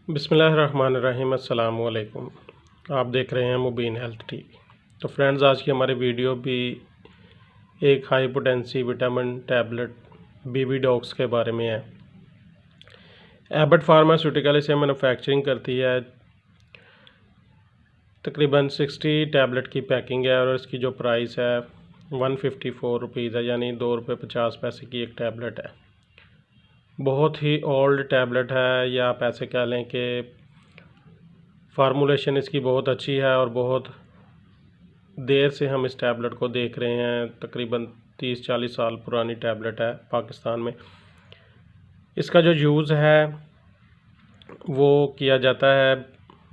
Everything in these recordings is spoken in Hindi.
बिस्मिल्लाहिर्रहमानिर्रहीम। अस्सलाम वालेकुम। आप देख रहे हैं मुबीन हेल्थ टीवी। तो फ्रेंड्स, आज की हमारी वीडियो भी एक हाई पोटेंसी विटामिन टैबलेट बीबी डॉग्स के बारे में है। एबट फार्मास्यूटिकल इसे मैन्युफैक्चरिंग करती है। तकरीबन 60 टैबलेट की पैकिंग है और इसकी जो प्राइस है 154 रुपीज़ है, यानी ₹2.50 की एक टैबलेट है। बहुत ही ओल्ड टैबलेट है, या आप ऐसे कह लें कि फार्मूलेशन इसकी बहुत अच्छी है और बहुत देर से हम इस टैबलेट को देख रहे हैं। तकरीबन 30-40 साल पुरानी टैबलेट है पाकिस्तान में। इसका जो यूज़ है वो किया जाता है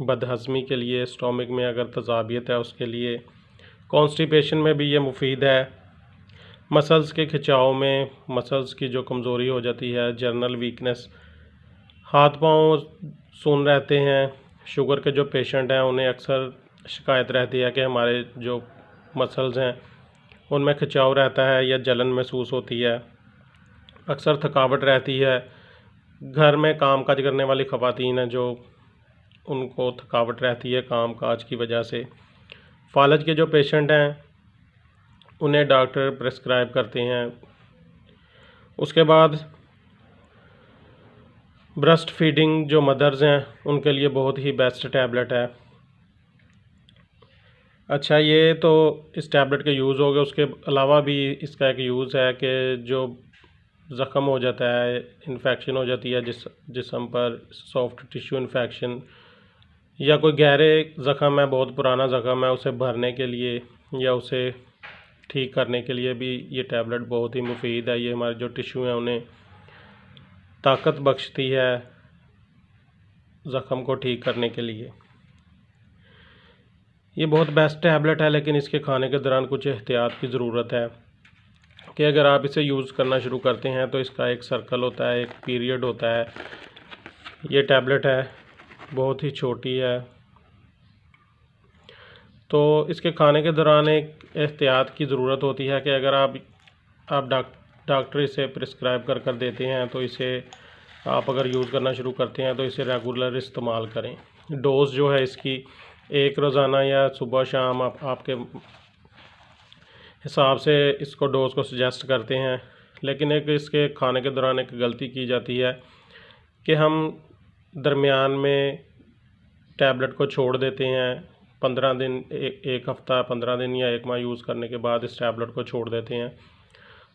बदहज़मी के लिए, स्टोमिक में अगर तज़ाबियत है उसके लिए, कॉन्स्टिपेशन में भी ये मुफीद है, मसल्स के खिंचाव में, मसल्स की जो कमज़ोरी हो जाती है, जर्नल वीकनेस, हाथ पाँव सुन्न रहते हैं। शुगर के जो पेशेंट हैं उन्हें अक्सर शिकायत रहती है कि हमारे जो मसल्स हैं उनमें खिंचाव रहता है या जलन महसूस होती है। अक्सर थकावट रहती है। घर में काम काज करने वाली ख़वातीन हैं जो उनको थकावट रहती है काम काज की वजह से। फालज के जो पेशेंट हैं उन्हें डॉक्टर प्रेस्क्राइब करते हैं। उसके बाद ब्रेस्ट फीडिंग जो मदर्स हैं उनके लिए बहुत ही बेस्ट टैबलेट है। अच्छा, ये तो इस टैबलेट के यूज़ हो गए। उसके अलावा भी इसका एक यूज़ है कि जो ज़ख़म हो जाता है, इन्फेक्शन हो जाती है जिस्म पर, सॉफ्ट टिश्यू इन्फेक्शन या कोई गहरे ज़ख़म है, बहुत पुराना ज़ख़म है, उसे भरने के लिए या उसे ठीक करने के लिए भी ये टैबलेट बहुत ही मुफीद है। ये हमारे जो टिश्यू हैं उन्हें ताकत बख्शती है ज़ख़म को ठीक करने के लिए। ये बहुत बेस्ट टैबलेट है, लेकिन इसके खाने के दौरान कुछ एहतियात की ज़रूरत है कि अगर आप इसे यूज़ करना शुरू करते हैं तो इसका एक सर्कल होता है, एक पीरियड होता है। ये टैबलेट है, बहुत ही छोटी है, तो इसके खाने के दौरान एक एहतियात की ज़रूरत होती है कि अगर आप डॉक्टर इसे प्रिस्क्राइब कर देते हैं तो इसे आप अगर यूज़ करना शुरू करते हैं तो इसे रेगुलर इस्तेमाल करें। डोज़ जो है इसकी एक रोज़ाना या सुबह शाम आपके हिसाब से इसको डोज़ को सजेस्ट करते हैं। लेकिन एक इसके खाने के दौरान एक गलती की जाती है कि हम दरमियान में टैबलेट को छोड़ देते हैं। 15 दिन, एक हफ़्ता, 15 दिन या 1 माह यूज़ करने के बाद इस टैबलेट को छोड़ देते हैं,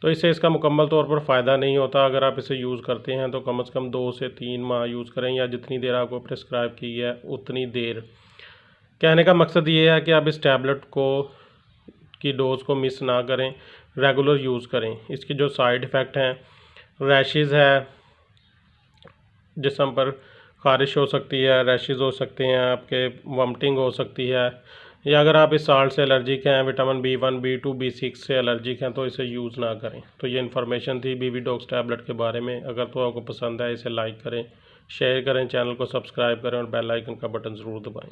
तो इससे इसका मुकम्मल तौर पर फ़ायदा नहीं होता। अगर आप इसे यूज़ करते हैं तो कम से कम 2 से 3 माह यूज़ करें, या जितनी देर आपको प्रिस्क्राइब की है उतनी देर। कहने का मकसद ये है कि आप इस टैबलेट को की डोज़ को मिस ना करें, रेगुलर यूज़ करें। इसके जो साइड इफ़ेक्ट हैं, रैशेज़ है, जिस्म पर ख़ारिश हो सकती है, रैशेज़ हो सकते हैं, आपके वॉमिटिंग हो सकती है, या अगर आप इस साल्ट से एलर्जिक हैं, विटामिन B1, B2, B6 से एलर्जिक हैं तो इसे यूज़ ना करें। तो ये इन्फॉर्मेशन थी बीबी डॉग्स टैबलेट के बारे में। अगर तो आपको पसंद है इसे लाइक करें, शेयर करें, चैनल को सब्सक्राइब करें और बेल आइकन का बटन ज़रूर दबाएं।